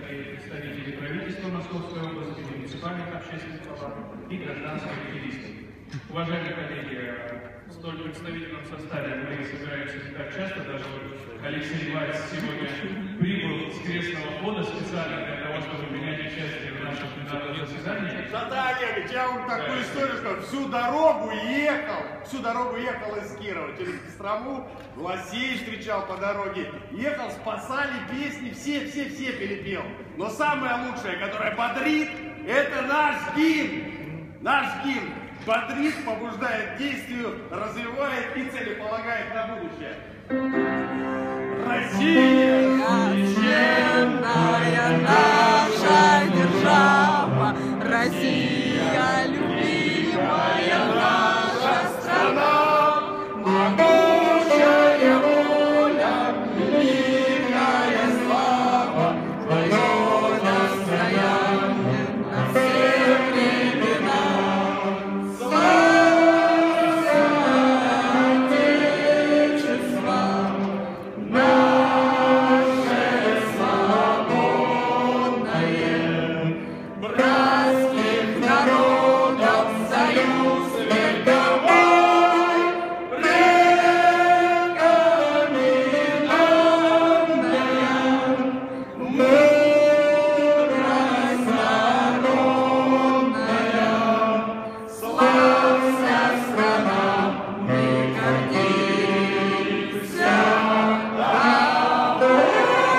такие представители правительства Московской области, муниципальных общественных палат и гражданских активистов. Уважаемые коллеги, в столь представительном составе мы собираемся не так часто, даже Алексей Вайс сегодня прибыл с крестного хода специально для того, чтобы принять участие в нашем пленарном заседании. Да, Олегович, я вам такую историю скажу. Всю дорогу ехал из Кирова через Кострому, властей встречал по дороге, ехал, спасали песни, все перепел. Но самое лучшее, которое бодрит, это наш гимн. Наш гимн бодрит, побуждает к действию, развивает и целеполагает на будущее. Россия священна!